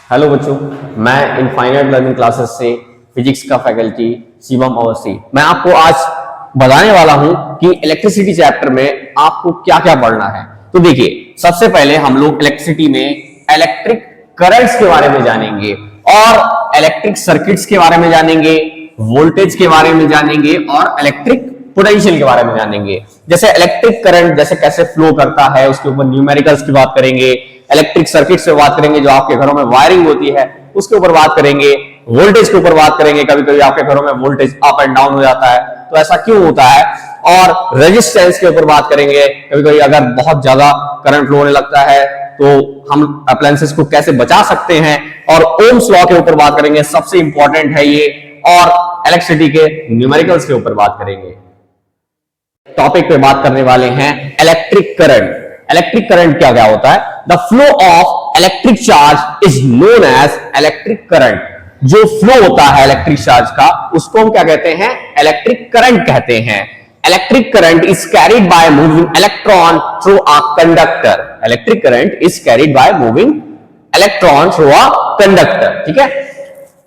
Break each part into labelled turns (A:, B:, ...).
A: Hello बच्चों, मैं infinite learning classes से फिजिक्स का फैकल्टी शिवम अवस्थी। मैं आपको आज बताने वाला हूं कि इलेक्ट्रिसिटी चैप्टर में आपको क्या क्या पढ़ना है। तो देखिए, सबसे पहले हम लोग इलेक्ट्रिसिटी में इलेक्ट्रिक करंट्स के बारे में जानेंगे और इलेक्ट्रिक सर्किट्स के बारे में जानेंगे, वोल्टेज के बारे में जानेंगे और इलेक्ट्रिक पोटेंशियल के बारे में जानेंगे। जैसे इलेक्ट्रिक करंट जैसे कैसे फ्लो करता है, उसके ऊपर न्यूमेरिकल्स की बात करेंगे। इलेक्ट्रिक सर्किट से बात करेंगे, जो आपके घरों में वायरिंग होती है उसके ऊपर बात करेंगे। वोल्टेज के ऊपर बात करेंगे, कभी कभी आपके घरों में वोल्टेज अप एंड डाउन हो जाता है तो ऐसा क्यों होता है। और रेजिस्टेंस के ऊपर बात करेंगे, कभी कभी अगर बहुत ज्यादा करंट फ्लो होने लगता है तो हम अप्लायंसेस को कैसे बचा सकते हैं। और ओम्स लॉ के ऊपर बात करेंगे, सबसे इंपॉर्टेंट है ये। और इलेक्ट्रिसिटी के न्यूमेरिकल्स के ऊपर बात करेंगे। टॉपिक पे बात करने वाले हैं इलेक्ट्रिक करंट। इलेक्ट्रिक करंट क्या क्या होता है? The flow of electric charge is known as electric current. जो फ्लो होता है इलेक्ट्रिक चार्ज का, उसको हम क्या कहते हैं? इलेक्ट्रिक करंट कहते हैं। Electric current is carried by moving electron through a conductor. Electric current is carried by moving electron through a conductor. ठीक है,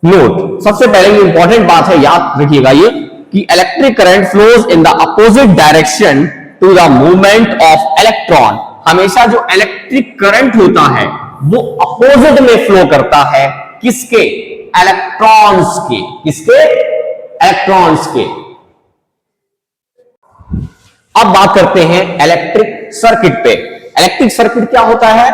A: नोट सबसे पहले ये इंपॉर्टेंट बात है, याद रखिएगा ये कि electric current flows in the opposite direction to the movement of electron. हमेशा जो इलेक्ट्रिक करंट होता है वो अपोजिट में फ्लो करता है। किसके? इलेक्ट्रॉन्स के। किसके? इलेक्ट्रॉन्स के। अब बात करते हैं इलेक्ट्रिक सर्किट पे। इलेक्ट्रिक सर्किट क्या होता है?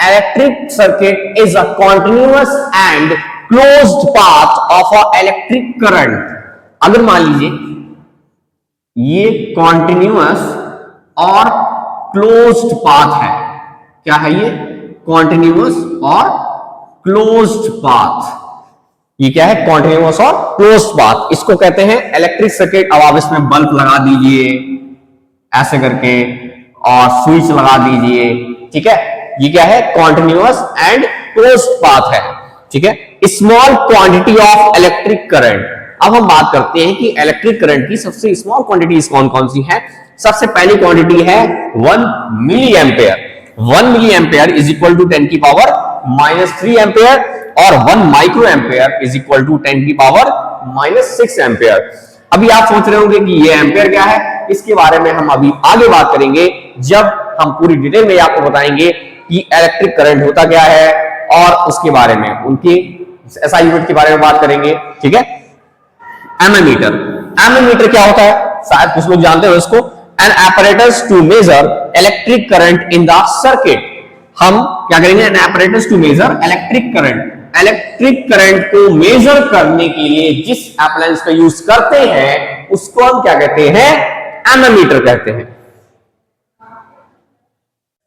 A: Electric circuit is a continuous and closed path of a electric current. अगर मान लीजिए ये कॉन्टिन्यूअस और क्लोज्ड पाथ है। क्या है ये? कॉन्टिन्यूअस और क्लोज्ड पाथ। ये क्या है? कॉन्टिन्यूअस और क्लोज्ड पाथ। इसको कहते हैं इलेक्ट्रिक सर्किट। अब आप इसमें बल्ब लगा दीजिए ऐसे करके और स्विच लगा दीजिए। ठीक है, ये क्या है? कॉन्टिन्यूअस एंड क्लोज्ड पाथ है। ठीक है, small quantity of electric current. अब हम बात करते हैं कि इलेक्ट्रिक करंट की सबसे स्मॉल क्वांटिटीज कौन कौन सी है। सबसे पहली क्वांटिटी है 1 milli ampere. 1 milli ampere is equal to 10 की पावर -3 एम्पेयर और 1 micro ampere is equal to 10 की पावर -6 एम्पेयर। अभी आप सोच रहे होंगे कि ये एम्पेयर क्या है, इसके बारे में हम अभी आगे बात करेंगे जब हम पूरी डिटेल में आपको बताएंगे कि इलेक्ट्रिक करंट होता क्या है और उसके बारे में उनकी SI यूनिट के बारे में बात करेंगे। ठीक है, एमीमीटर। एमीमीटर क्या होता है? शायद कुछ लोग जानते हो इसको। An apparatus to measure electric current in the circuit. हम क्या करेंगे? An apparatus to measure electric current. Electric current को मेजर करने के लिए जिस अप्लायंस का यूज करते हैं उसको हम क्या कहते हैं? एमीमीटर कहते हैं।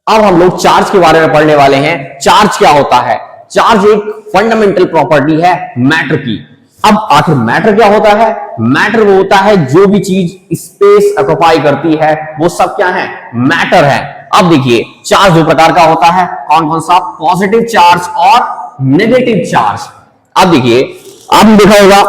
A: अब हम लोग चार्ज के बारे में पढ़ने वाले हैं। चार्ज क्या होता है? चार्ज एक फंडामेंटल प्रॉपर्टी है मैटर की। अब आखिर मैटर क्या होता है? मैटर वो होता है जो भी चीज स्पेस ऑक्युपाई करती है वो सब क्या है? मैटर है। अब देखिए, चार्ज दो प्रकार का होता है। कौन कौन सा? पॉजिटिव चार्ज और नेगेटिव चार्ज। अब देखिए, आपने देखा होगा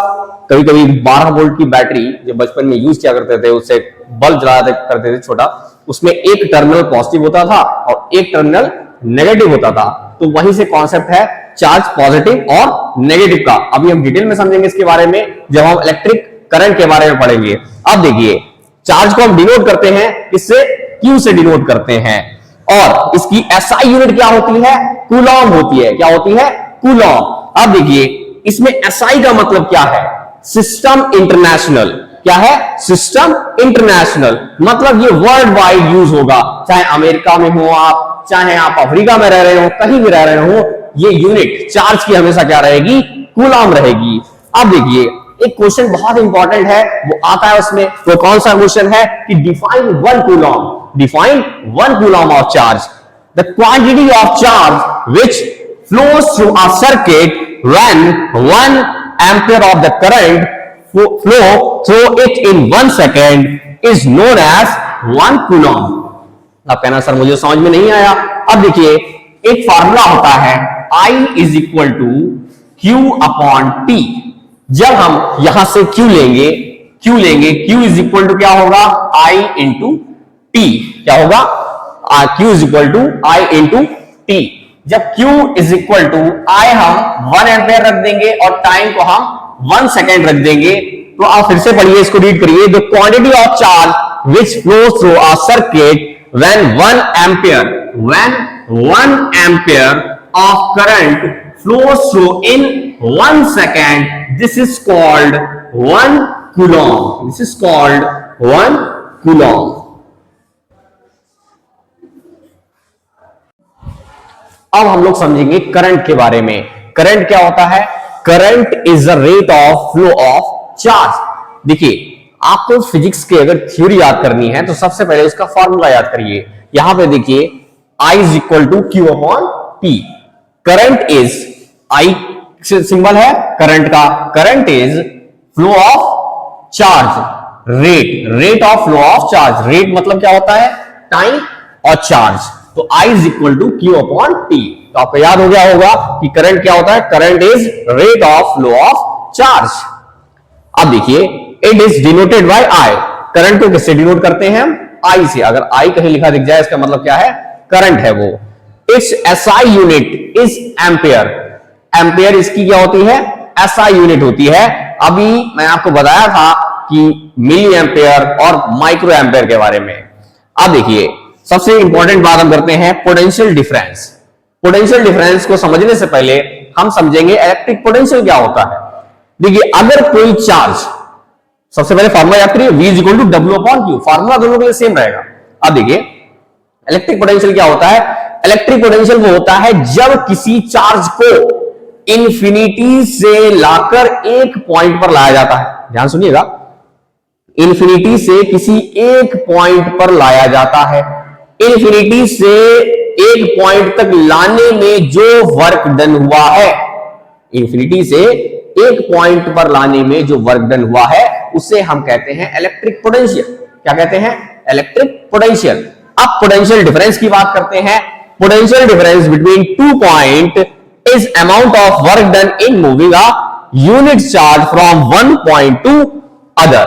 A: कभी कभी 12 वोल्ट की बैटरी जो बचपन में यूज किया करते थे, उससे बल्ब जलाया करते थे छोटा, उसमें एक टर्मिनल पॉजिटिव होता था और एक टर्मिनल नेगेटिव होता था। तो वहीं से कॉन्सेप्ट है चार्ज पॉजिटिव और नेगेटिव का। अभी हम डिटेल में समझेंगे इसके बारे में जब हम इलेक्ट्रिक करंट के बारे में पढ़ेंगे। अब देखिए, चार्ज को हम डिनोट करते हैं किससे? Q से डिनोट करते हैं। और इसकी SI यूनिट क्या होती है? कूलॉम होती है। क्या होती है? कूलॉम। अब देखिए, इसमें SI का मतलब क्या है? System international. क्या है? System international. मतलब ये वर्ल्ड वाइड यूज होगा, चाहे अमेरिका में हो आप, चाहे आप अफ्रीका में रह रहे हो, कहीं भी रह रहे हो, ये यूनिट चार्ज की हमेशा क्या रहेगी? कूलॉम रहेगी। अब देखिए, एक क्वेश्चन बहुत इंपॉर्टेंट है वो आता है उसमें। वो कौन सा क्वेश्चन है कि define 1 Coulomb. Define 1 Coulomb of charge. The quantity of charge which flows through a circuit when 1 ampere of the current flow through it in 1 second is known as 1 coulomb। अब कहना सर मुझे समझ में नहीं आया। अब देखिए, एक फार्मूला होता है I is equal to Q upon T। जब हम यहां से Q लेंगे, Q इज इक्वल टू क्या होगा? I into T। क्या होगा? Q is equal to I into T। जब Q is equal to I हम 1 एम्पेयर रख देंगे और टाइम को हम 1 सेकेंड रख देंगे, तो आप फिर से पढ़िए, इसको रीड करिए। The quantity of charge which flows through a circuit when 1 ampere of current flows through in 1 second, this is called 1 coulomb. This is called 1 coulomb. अब हम लोग समझेंगे करंट के बारे में। करंट क्या होता है? Current is the rate of flow of charge. देखिए, आपको फिजिक्स की अगर थ्योरी याद करनी है तो सबसे पहले उसका फॉर्मूला याद करिए। यहां पे देखिए, I is equal to Q upon P. Current is, I symbol है करंट का, current is flow of charge, rate of flow of charge. Rate मतलब क्या होता है? टाइम और चार्ज। तो I is equal to Q upon T. तो आपको याद हो गया होगा कि करंट क्या होता है? Current is rate of flow of charge. अब देखिए, it is denoted by I। Current को किससे डिनोट करते हैं हम? I से। अगर I कहीं लिखा दिख जाए, इसका मतलब क्या है? करंट है वो। It's SI unit is ampere. Ampere इसकी क्या होती है? SI यूनिट होती है। अभी मैं आपको बताया था कि मिली एम्पियर और माइक्रो एम्पियर के बारे में। अब देखिए, सबसे इंपॉर्टेंट बात हम करते हैं पोटेंशियल डिफरेंस। पोटेंशियल डिफरेंस को समझने से पहले हम समझेंगे इलेक्ट्रिक पोटेंशियल क्या होता है। देखिए, अगर कोई चार्ज, सबसे पहले फॉर्मूला याद करिए, V is equal to W upon Q। Formula दोनों के लिए सेम रहेगा। अब देखिए, इलेक्ट्रिक पोटेंशियल क्या होता है? इलेक्ट्रिक पोटेंशियल वो होता है जब किसी चार्ज को इंफिनिटी से लाकर एक पॉइंट पर लाया जाता है। ध्यान सुनिएगा, इंफिनिटी से किसी एक पॉइंट पर लाया जाता है। इंफिनिटी से एक पॉइंट तक लाने में जो वर्क डन हुआ है, इंफिनिटी से एक पॉइंट पर लाने में जो वर्क डन हुआ है, उसे हम कहते हैं इलेक्ट्रिक पोटेंशियल। क्या कहते हैं? Electric potential. अब पोटेंशियल डिफरेंस की बात करते हैं। Potential difference between 2 point is amount of work done in moving a unit charge from 1 point two other.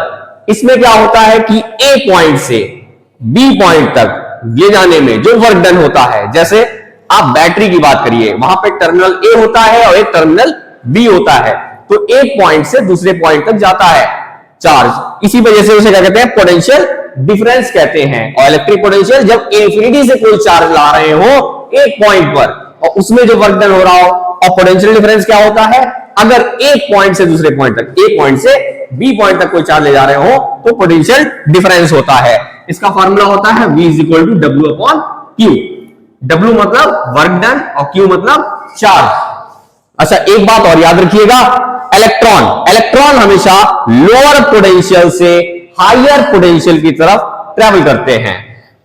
A: इसमें क्या होता है कि A पॉइंट से B पॉइंट तक ले जाने में जो वर्क डन होता है, जैसे आप बैटरी की बात करिए, वहां पे टर्मिनल A होता है और एक टर्मिनल B होता है, तो एक पॉइंट से दूसरे पॉइंट तक जाता है चार्ज। इसी वजह से उसे क्या कहते हैं? पोटेंशियल डिफरेंस कहते हैं। और इलेक्ट्रिक पोटेंशियल जब इंफिनिटी से कोई चार्ज ला रहे हो एक पॉइंट पर और उसमें जो वर्क डन हो रहा हो। और पोटेंशियल डिफरेंस क्या होता है? अगर एक पॉइंट से दूसरे पॉइंट तक, एक पॉइंट से बी पॉइंट तक कोई चार्ज ले जा रहे हो तो पोटेंशियल डिफरेंस होता है। इसका फॉर्मूला होता है V is equal to W upon Q। W मतलब वर्क डन और Q मतलब चार्ज। अच्छा, एक बात और याद रखिएगा, इलेक्ट्रॉन हमेशा लोअर पोटेंशियल से हायर पोटेंशियल की तरफ ट्रेवल करते हैं,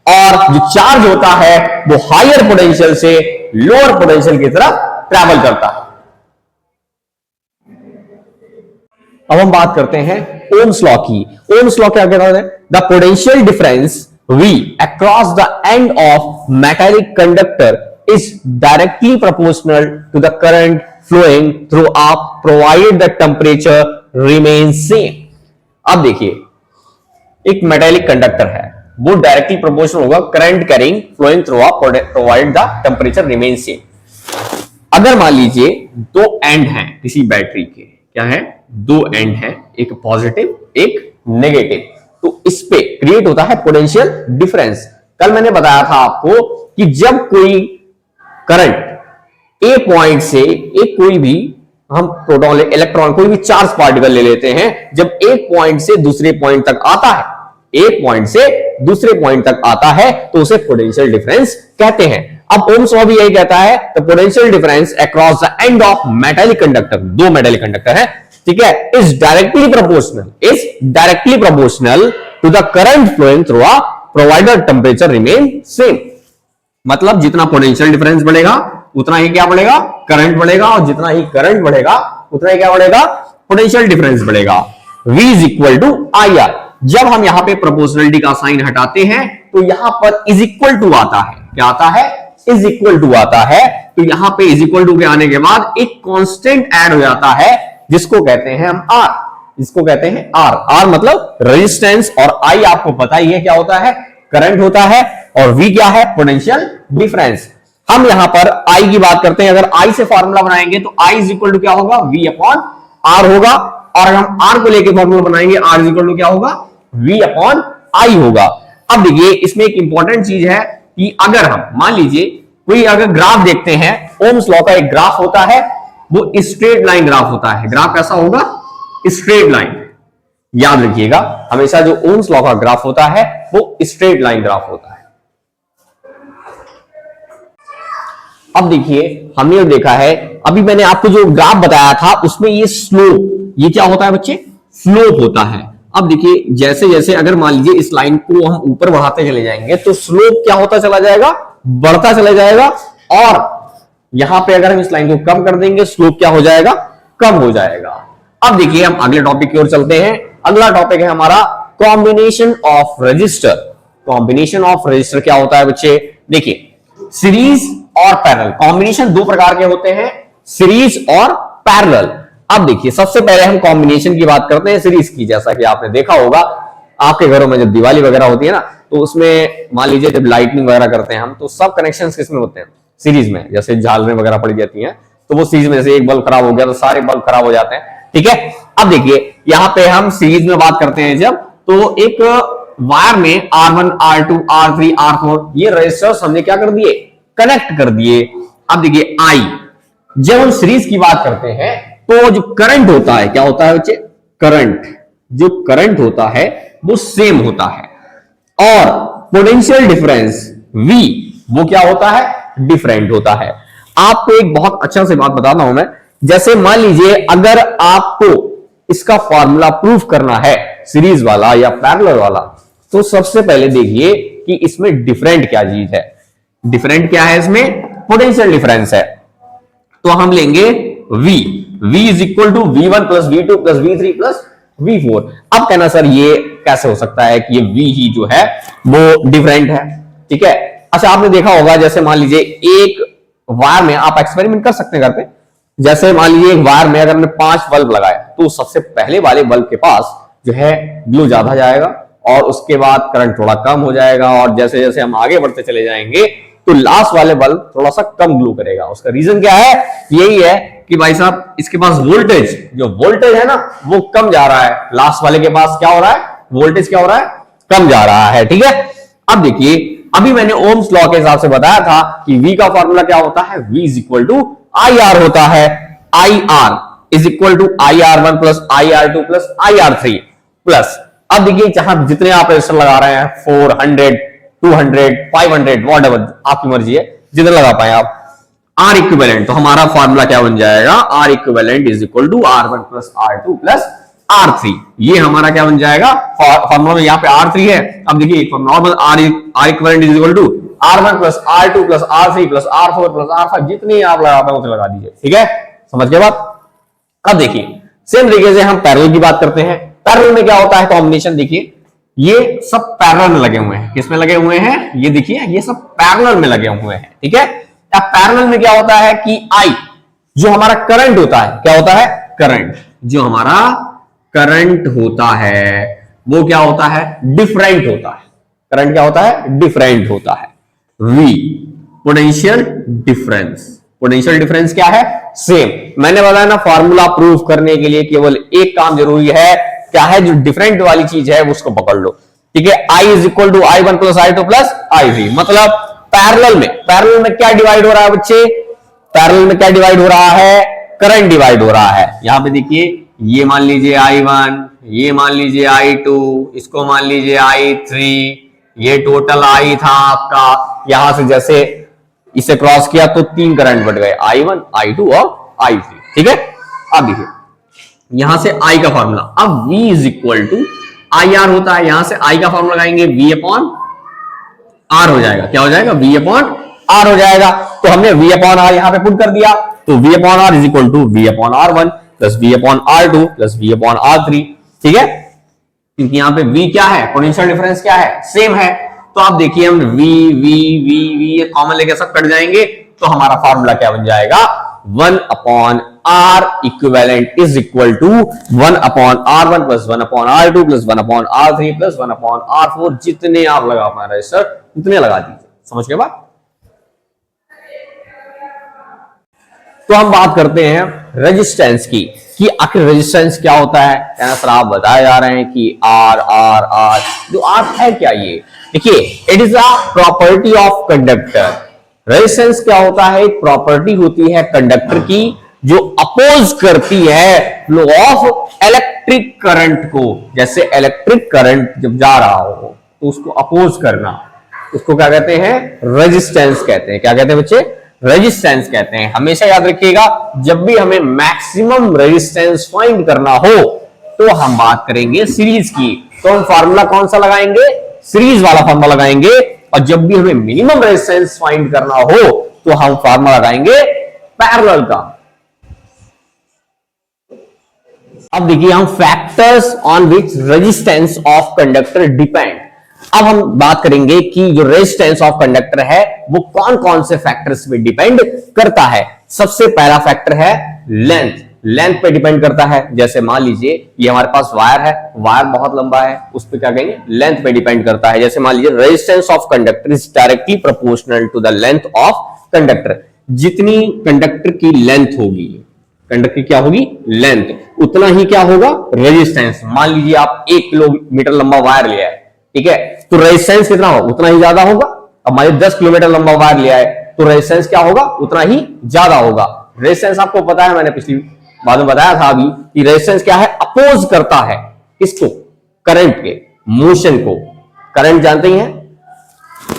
A: और जो चार्ज होता है वो हायर पोटेंशियल से लोअर पोटेंशियल की तरफ ट्रेवल करता है। अब हम बात करते हैं ओम्स लॉ की। ओम्स लॉ क्या कहता है? The potential difference V across the end of metallic conductor is directly proportional to the current flowing through provided the temperature remains same। अब देखिए, एक मेटालिक कंडक्टर है, वो डायरेक्टली प्रोपोर्शनल होगा current carrying flowing through provide the temperature remain same. अगर मान लीजिए दो एंड हैं किसी बैटरी के, क्या है? दो एंड हैं, एक पॉजिटिव एक नेगेटिव, तो इस पे क्रिएट होता है पोटेंशियल डिफरेंस। कल मैंने बताया था आपको कि जब कोई करंट ए पॉइंट से एक कोई भी हम प्रोटॉन इलेक्ट्रॉन कोई भी चार्ज पार्टिकल ले लेते हैं, जब एक पॉइंट से दूसरे पॉइंट तक आता है, एक पॉइंट से दूसरे पॉइंट तक आता है, तो उसे पोटेंशियल डिफरेंस कहते हैं। अब ओम्स लॉ भी यही कहता है, the potential difference across the end of metallic conductor, दो मेटालिक कंडक्टर है, ठीक है, is directly proportional to the current flowing through a provided temperature remain same. मतलब जितना पोटेंशियल डिफरेंस बढ़ेगा उतना ही क्या बढ़ेगा? करंट बढ़ेगा, और जितना ही करंट बढ़ेगा उतना ही क्या बढ़ेगा? पोटेंशियल डिफरेंस बढ़ेगा। V is equal to IR। जब हम यहां पे प्रोपोर्शनलिटी का साइन हटाते हैं तो यहां पर इज इक्वल टू आता है। क्या आता है? इज इक्वल टू आता है। तो यहां पे इज इक्वल टू के आने के बाद एक कांस्टेंट ऐड हो जाता है, जिसको कहते हैं हम R। इसको कहते हैं R। R मतलब रेजिस्टेंस, और I आपको पता ही है क्या होता है? करंट होता है, और V क्या है? Potential difference. हम यहां पर I की बात करते हैं, अगर I से फॉर्मूला बनाएंगे तो I इज इक्वल टू क्या होगा, V अपॉन R होगा, और अगर हम R को लेके फॉर्मूला बनाएंगे R इज इक्वल टू क्या होगा, V अपॉन I होगा। अब देखिए इसमें एक इंपॉर्टेंट चीज है कि अगर हम मान लीजिए कोई अगर ग्राफ देखते हैं, ओम्स लॉ का एक ग्राफ होता है, वो स्ट्रेट लाइन ग्राफ होता है। ग्राफ कैसा होगा, स्ट्रेट लाइन। याद रखिएगा हमेशा जो ओम्स लॉ का ग्राफ होता है वो स्ट्रेट लाइन ग्राफ होता है। अब देखिए हमने देखा है, अभी मैंने आपको जो ग्राफ बताया था उसमें ये स्लोप, ये क्या होता है बच्चे, स्लोप होता है। अब देखिए जैसे जैसे अगर मान लीजिए इस लाइन को हम ऊपर बढ़ाते चले जाएंगे तो स्लोप क्या होता चला जाएगा, बढ़ता चला जाएगा, और यहां पे अगर हम इस लाइन को कम कर देंगे स्लोप क्या हो जाएगा, कम हो जाएगा। अब देखिए हम अगले टॉपिक की ओर चलते हैं। अगला टॉपिक है हमारा combination of register. Combination of register क्या होता है बच्चे, देखिए सीरीज और पैरेलल। कॉम्बिनेशन दो प्रकार के होते हैं, सीरीज और पैरेलल। अब देखिए सबसे पहले हम कॉम्बिनेशन की बात करते हैं, सीरीज की। जैसा कि आपने देखा होगा आपके घरों में जब दिवाली वगैरह होती है ना, तो उसमें मान लीजिए जब लाइटनिंग वगैरह करते हैं हम, तो सब कनेक्शंस किसमें होते हैं, सीरीज में। जैसे झालरें वगैरह पड़ जाती हैं तो वो सीरीज में, जैसे एक बल्ब खराब हो गया तो सारे बल्ब खराब हो जाते हैं, ठीक है। अब देखिए यहां पे हम सीरीज में बात करते हैं जब, तो एक वायर में R1 R2 R3 R4 ये रजिस्टर्स हमने क्या कर दिए, कनेक्ट कर दिए। अब देखिए I, जब हम सीरीज की बात करते हैं तो जो करंट होता है, क्या होता है बच्चे, करंट, जो करंट होता है वो सेम होता है, और पोटेंशियल डिफरेंस V वो क्या होता है, डिफरेंट होता है। आपको एक बहुत अच्छा से बात बताता हूं मैं, जैसे मान लीजिए अगर आपको इसका फॉर्मूला प्रूफ करना है सीरीज वाला या पैरेलल वाला, तो सबसे पहले देखिए कि इसमें डिफरेंट क्या चीज है। डिफरेंट क्या है, इसमें पोटेंशियल डिफरेंस है। तो हम लेंगे V, V is equal to V1 plus V2 plus V3 plus V4। अब कहना सर ये कैसे हो सकता है कि ये V ही जो है वो डिफरेंट है, ठीक है। अच्छा आपने देखा होगा, जैसे मान लीजिए एक वायर में, आप एक्सपेरिमेंट कर सकते हैं घर पे। जैसे मान लीजिए एक वायर में अगर हमने 5 बल्ब लगाया, तो सबसे पहले वाले बल्ब के पास जो है ग्लो ज्यादा जाएगा, और उसके बाद करंट थोड़ा कम हो जाएगा, और जैसे जैसे हम आगे बढ़ते चले जाएंगे तो लास्ट वाले बल्ब थोड़ा सा कम ग्लो करेगा। उसका रीजन क्या है, यही है कि भाई साहब इसके पास वोल्टेज, जो वोल्टेज है ना वो कम जा रहा है, लास्ट वाले के पास क्या हो रहा है, वोल्टेज क्या हो रहा है, कम जा रहा है, ठीक है। अब देखिए अभी मैंने ओम्स लॉ के हिसाब से बताया था कि V का फॉर्मूला क्या होता है, V is equal to IR होता है। IR is equal to IR1 plus IR2 plus IR3 plus, अब देखिए जहां जितने आप रजिस्टर लगा रहे हैं 400 200 500 व्हाटएवर आपकी मर्जी है, जितने लगा पाए आप। R इक्विवेलेंट, तो हमारा फॉर्मूला क्या बन जाएगा, R equivalent is equal to R1 plus R2 plus R3। ये हमारा क्या बन जाएगा, फॉर्मूला में यहाँ पे R3 है। अब देखिए normal R equivalent is equal to R1 plus R2 plus R3 plus R4 plus R5, जितने आप लगा पाए उतने लगा दीजिए, ठीक है, समझ गए बात। अब देखिए सेम तरीके से हम पैरेलल की बात करते हैं। पैरेलल में क्या होता है, कॉम्बिनेशन देखिए ये सब पैरेलल में लगे हुए हैं। किसमें लगे हुए हैं, ये देखिए ये सब पैरेलल में लगे हुए हैं, ठीक है। अब पैरेलल में क्या होता है कि I जो हमारा करंट होता है, क्या होता है, करंट, जो हमारा करंट होता है वो क्या होता है, डिफरेंट होता है। करंट क्या होता है, डिफरेंट होता है। V potential difference, potential difference क्या है, सेम। मैंने बताया ना फॉर्मूला प्रूफ करने के लिए केवल एक काम जरूरी है, क्या है, जो डिफरेंट वाली चीज है उसको पकड़ लो, ठीक है। I is equal to I1 plus I2 plus I3, मतलब पैरेलल में क्या डिवाइड हो रहा है बच्चे, पैरेलल में क्या डिवाइड हो रहा है, करंट डिवाइड हो रहा है। यहां पे देखिए ये मान लीजिए I1, ये मान लीजिए I2, इसको मान लीजिए I3, ये टोटल I था आपका। यहां से जैसे इसे क्रॉस किया तो 3 करंट बढ़ गए, I1 I2 और I3, ठीक है। अब देखिए यहां से I का फॉर्मूला, अब V is equal to IR होता है, यहां से I का फॉर्मूला लगाएंगे V अपॉन R हो जाएगा, क्या हो जाएगा, V अपॉन R हो जाएगा। तो हमने V अपॉन R यहां पे पुट कर दिया, तो V upon R is equal to V upon R1 plus V upon R2 plus V upon R3, ठीक है। क्योंकि यहां पे V क्या है, पोटेंशियल डिफरेंस क्या है, सेम है। तो आप देखिए हम V V V V ये कॉमन लेके सब कट जाएंगे, तो हमारा फॉर्मूला क्या बन जाएगा, 1 upon R equivalent is equal to 1 upon R1 plus 1 upon R2 plus 1 upon R3 plus 1 upon R4, जितने आप लगा पा रहे सर उतने लगा दीजिए, समझ के बाद। तो हम बात करते हैं रेजिस्टेंस की, कि आखिर रेजिस्टेंस क्या होता है। यानी सर आप बताए जा रहे हैं कि आर आर आर, जो आर है क्या ये, देखिए it is a property of conductor. Resistance क्या होता है, एक प्रॉपर्टी होती है कंडक्टर की जो अपोज करती है फ्लो ऑफ इलेक्ट्रिक करंट को। जैसे इलेक्ट्रिक करंट जब जा रहा हो तो उसको अपोज करना, उसको क्या कहते हैं, रेजिस्टेंस कहते हैं। क्या कहते हैं बच्चे, रेजिस्टेंस कहते हैं। हमेशा याद रखिएगा, जब भी हमें मैक्सिमम रेजिस्टेंस फाइंड करना हो तो हम बात करेंगे सीरीज की। तो हम फार्मूला कौन सा लगाएंगे, सीरीज वाला फार्मूला लगाएंगे। और जब भी हमें मिनिमम रेजिस्टेंस फाइंड करना हो तो हम फार्मूला लगाएंगे पैरेलल का। अब देखिए हम factors on which resistance of conductor depend. अब हम बात करेंगे कि जो रेजिस्टेंस ऑफ कंडक्टर है वो कौन कौन से फैक्टर्स पे डिपेंड करता है। सबसे पहला फैक्टर है लेंथ। लेंथ पे डिपेंड करता है। जैसे मान लीजिए ये हमारे पास वायर है, वायर बहुत लंबा है, उस पर क्या कहेंगे, लेंथ पे डिपेंड करता है। जैसे मान लीजिए resistance of conductor is directly proportional to the length of conductor. जितनी कंडक्टर की लेंथ होगी, कंडक्टर की क्या होगी, लेंथ, उतना ही क्या होगा, रेजिस्टेंस। मान लीजिए आप 1 किलोमीटर लंबा वायर लिया है, ठीक है, तो रेजिस्टेंस कितना होगा, उतना ही ज्यादा होगा। अब मान लीजिए 10 किलोमीटर लंबा वायर लिया है तो रेजिस्टेंस क्या होगा, उतना ही ज्यादा होगा। रेजिस्टेंस आपको पता है, मैंने पिछली बार में बताया था अभी कि रेजिस्टेंस क्या है, अपोज करता है इसको, करंट के मोशन को। करंट जानते ही हैं।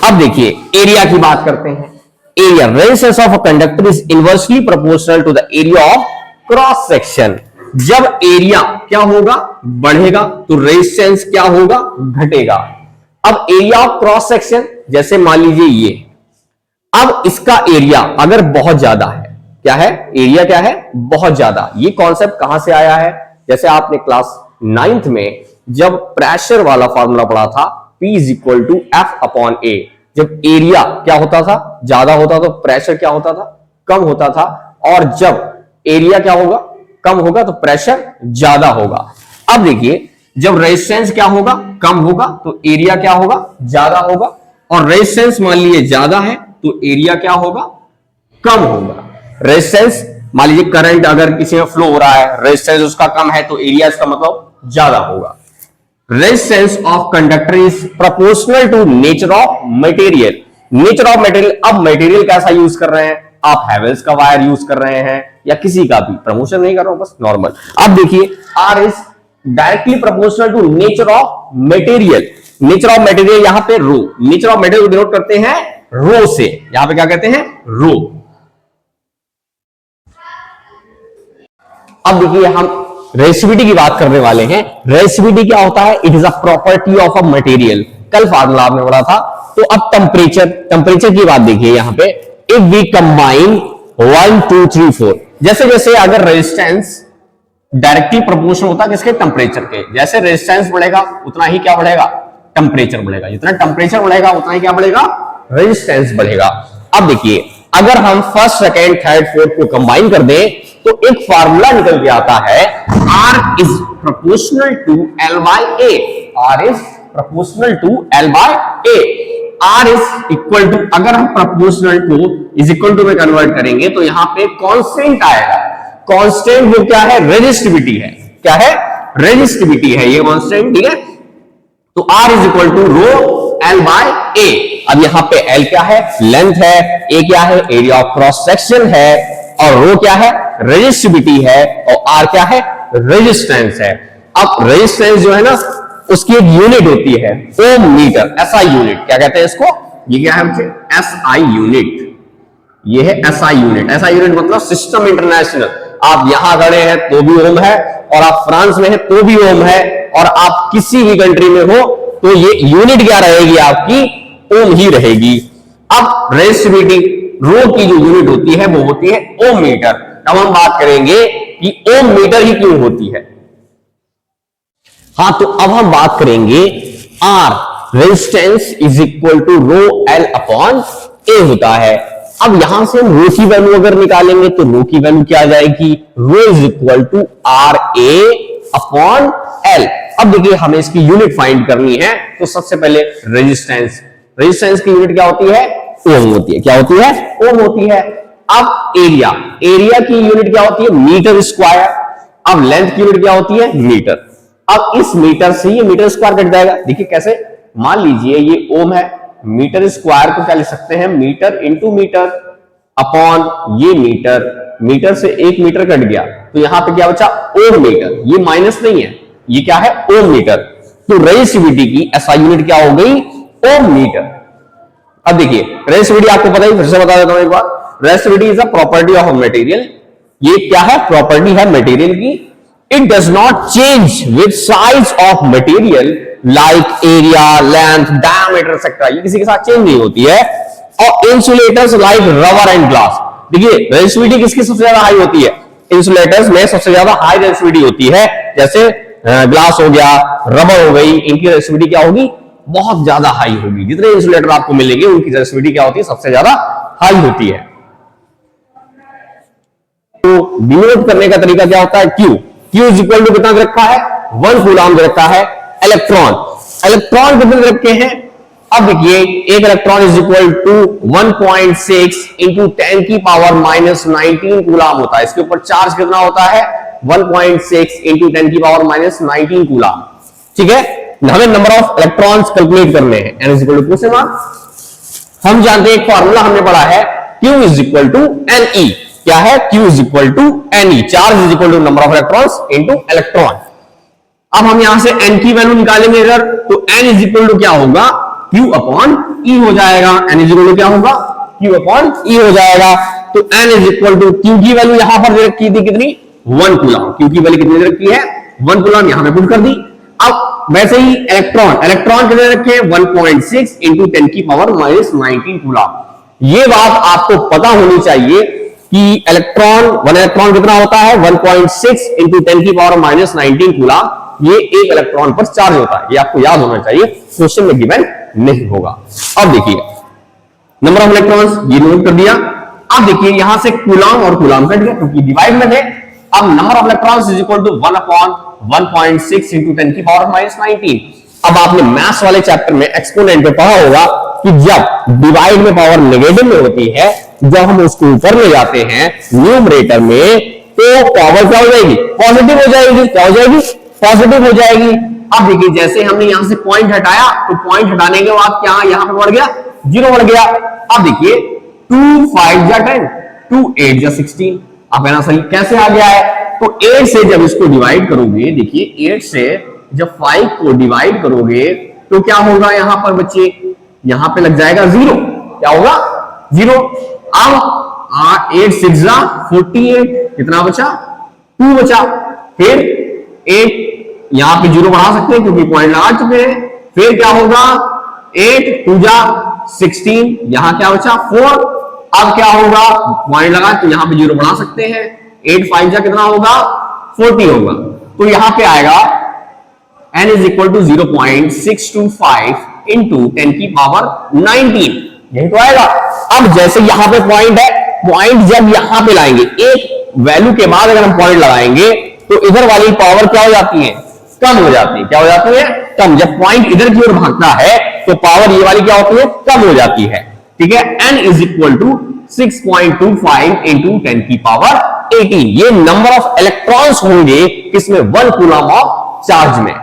A: अब देखिए एरिया की बात करते हैं। Area, resistance of a conductor is inversely proportional to the area of cross section. जब एरिया क्या होगा, बढ़ेगा, तो रेजिस्टेंस क्या होगा, घटेगा। अब एरिया ऑफ क्रॉस सेक्शन, जैसे मान लीजिए ये, अब इसका एरिया अगर बहुत ज्यादा है, क्या है, एरिया क्या है, बहुत ज्यादा। ये कॉन्सेप्ट कहां से आया है, जैसे आपने क्लास 9th में जब प्रेशर वाला फॉर्मूला पढ़ा था, P is equal to F upon A. जब एरिया क्या होता था, ज्यादा होता तो प्रेशर क्या होता था, कम होता था। और जब एरिया क्या होगा, कम होगा, तो प्रेशर ज्यादा होगा। अब देखिए जब रेजिस्टेंस क्या होगा, कम होगा, तो एरिया क्या होगा, ज्यादा होगा। और रेजिस्टेंस मान लीजिए ज्यादा है तो एरिया क्या होगा, कम होगा। रेजिस्टेंस मान लीजिए करंट अगर किसी में फ्लो हो रहा है, रेजिस्टेंस उसका कम है तो एरिया इसका मतलब ज्यादा होगा। Resistance of conductor is proportional to nature of material. Nature of material, अब मटेरियल कैसा यूज कर रहे हैं, आप हैवेल्स का वायर यूज कर रहे हैं या किसी का भी, प्रमोशन नहीं कर रहा हूं, बस नॉर्मल। अब देखिए R is directly proportional to nature of material. Nature of material यहां पे rho, nature of material denote करते हैं रो से, यहां पे क्या कहते हैं, रो। अब देखिए हम रेसिविटी की बात करने वाले हैं। रेसिविटी क्या होता है, it is a property of a material. कल फार्मूला आपने पढ़ा था। तो अब टेम्परेचर, टेम्परेचर की बात देखिए यहां पे, इफ वी कंबाइन 1 2 3 4, जैसे जैसे अगर रेजिस्टेंस डायरेक्टली प्रोपोर्शनल होता है किसके, टेम्परेचर के, जैसे रेजिस्टेंस बढ़ेगा उतना ही क्या बढ़ेगा, टेम्परेचर बढ़ेगा। जितना टेम्परेचर बढ़ेगा उतना ही क्या बढ़ेगा, रेजिस्टेंस बढ़ेगा। अब देखिए अगर हम फर्स्ट, सेकेंड, थर्ड, फोर्थ को कंबाइन कर दें तो एक फार्मूला निकल के आता है, R is proportional to L by A। R is proportional to L by A। R is equal to, अगर हम proportional to is equal to में कन्वर्ट करेंगे तो यहां पे कांस्टेंट आएगा। कांस्टेंट वो क्या है, रेजिस्टिविटी है। क्या है, रेजिस्टिविटी है ये कांस्टेंट, ठीक है। तो R is equal to rho L by A। अब यहां पे L क्या है, लेंथ है, A क्या है, एरिया ऑफ क्रॉस सेक्शन है, और रो क्या है, रेजिस्टिविटी है, और R क्या है, रेजिस्टेंस है। अब रेजिस्टेंस जो है ना, उसकी एक यूनिट होती है ओम मीटर, SI यूनिट। क्या कहते हैं इसको, ये क्या है, SI यूनिट। ये है SI यूनिट। SI यूनिट मतलब सिस्टम इंटरनेशनल। आप यहां खड़े हैं तो भी ओम है, और आप फ्रांस में है तो भी ओम है, और आप किसी भी कंट्री में हो तो ये यूनिट क्या रहेगी आपकी, ओम ही रहेगी। अब रेजिस्टिविटी, रो की जो यूनिट होती है वो होती है ओम मीटर। अब हम बात करेंगे कि ओम मीटर ही क्यों होती है। हाँ, तो अब हम बात करेंगे R, resistance is equal to rho L upon A होता है। अब यहां से हम रो की वैल्यू अगर निकालेंगे तो रो की वैल्यू क्या आ जाएगी, rho is equal to R A upon L. अब देखिए हमें इसकी यूनिट फाइंड करनी है, तो सबसे पहले रेजिस्टेंस, रेजिस्टेंस की यूनिट क्या होती है, ओम होती है। क्या होती है, ओम होती है। अब एरिया की यूनिट क्या होती है? Metre square. अब लेंथ की यूनिट क्या होती है? मीटर। अब इस मीटर से ये मीटर स्क्वायर कट जाएगा। देखिए कैसे, मान लीजिए ये ओम है, मीटर स्क्वायर को क्या लिख सकते हैं? मीटर इंटू मीटर अपॉन ये मीटर, मीटर से 1 मीटर कट गया तो यहां पे क्या बचा? ओम मीटर। ये माइनस नहीं है, ये क्या है? ओम मीटर। तो रेजिस्टिविटी की एसआई यूनिट क्या हो गई? ओम मीटर। अब देखिए रेजिस्टिविटी आपको पता ही, फिर से बता देता हूं एक बार। Resistivity is a property of material. ये क्या है? प्रॉपर्टी है मटेरियल की। It does not change with size of material like area, length, diameter etcetera. ये किसी के साथ चेंज नहीं होती है। और insulators like rubber and glass, देखिए रेजिस्टिविटी किसकी सबसे ज्यादा हाई होती है? इंसुलेटर्स में सबसे ज्यादा हाई रेजिस्टिविटी होती है। जैसे ग्लास हो गया, रबर हो गई, इनकी रेजिस्टिविटी क्या होगी? बहुत ज्यादा हाई होगी। जितने इंसुलेटर आपको मिलेंगे उनकी रेजिस्टिविटी क्या होती है? सबसे ज्यादा हाई होती है। तो डिनोट करने का तरीका क्या होता है? Q. Q is equal to कितना दे रखा है? 1 कूलम दे रखा है। इलेक्ट्रॉन कितने दे रखे हैं? अब देखिए एक electron is equal to 1.6 into 10 की पावर माइनस 19 कूलम होता है। इसके ऊपर चार्ज कितना होता है? 1.6 इंटू 10 की पावर माइनस 19 कूलम। ठीक है, हमें नंबर ऑफ इलेक्ट्रॉन्स कैलकुलेट करने हैं। n is equal to Q. हम जानते हैं एक फॉर्मूला हमने पढ़ा है, Q is equal to NE। क्या है? Q is equal to NE, charge is equal to number of electrons into electron. अब हम यहां से n की वैल्यू निकालेंगे अगर, तो n इज इक्वल टू क्या होगा? Q अपॉन E हो जाएगा। n इज इक्वल टू क्या होगा? Q अपॉन E हो जाएगा। तो n is equal to Q की वैल्यू यहां पर दे रखी थी कितनी? 1 कूलम। Q की वैल्यू कितनी दे रखी है? 1 कूलम, यहां पे पुट कर दी। अब वैसे ही इलेक्ट्रॉन कितने रखे हैं? 1.6 इंटू 10 की पावर माइनस 19 कूलम। ये बात आपको पता होनी चाहिए कि वन इलेक्ट्रॉन कितना होता है? 1.6 इंटू 10 की पावर माइनस 19 कूलम। ये एक इलेक्ट्रॉन पर चार्ज होता है, ये आपको याद होना चाहिए, क्वेश्चन में गिवन नहीं होगा। अब देखिए नंबर ऑफ इलेक्ट्रॉन्स ये नोट कर दिया। अब देखिए यहां से कूलम और कूलम कट गया क्योंकि डिवाइड में थे। अब number of electrons is equal to 1 upon 1.6 into 10 की पावर माइनस 19। अब आपने मैथ्स वाले चैप्टर में एक्सपोनेंट पे पढ़ा होगा कि जब डिवाइड में पावर नेगेटिव में होती है, जब हम उसको ऊपर ले जाते हैं न्यूमरेटर में, तो पावर क्या हो जाएगी? पॉजिटिव हो जाएगी। क्या हो जाएगी? पॉजिटिव हो जाएगी। अब देखिए जैसे हमने यहां से पॉइंट हटाया तो पॉइंट हटाने के बाद क्या यहां पे बढ़ गया? 0 बढ़ गया। अब देखिए 2 5 जा 10, 2 8 जा 16। अब है ना सही? कैसे आ गया है? तो 8 से जब इसको डिवाइड करोगे, देखिए 8 से जब 5 को डिवाइड करोगे तो क्या होगा यहां पर बच्चे? यहां पे लग जाएगा 0। क्या होगा? 0। अब 8 6 जा 48, कितना बचा? 2 बचा। फिर 8 यहां पे 0 बढ़ा सकते हैं क्योंकि पॉइंट लगा चुके हैं। फिर क्या होगा? 8 2 जा 16, यहां क्या बचा? 4। अब क्या होगा? पॉइंट लगा तो यहां पे 0 बढ़ा सकते हैं। 8 5 जा कितना होगा? 40 होगा। तो यहां पे आएगा n is equal to 0.625 into 10 की पावर 19, यही तो आएगा। अब जैसे यहां पे पॉइंट है, पॉइंट जब यहां पे लाएंगे, एक वैल्यू के बाद अगर हम पॉइंट लगाएंगे तो इधर वाली पावर क्या हो जाती है? कम हो जाती है। क्या हो जाती है? कम। जब पॉइंट इधर की ओर भागता है तो पावर ये वाली क्या होती है? कम हो जाती है। ठीक है, n is equal to 6.25 into 10 की पावर 18। ये नंबर ऑफ इलेक्ट्रॉन्स होंगे किसमें? 1 कूलम ऑफ चार्ज में।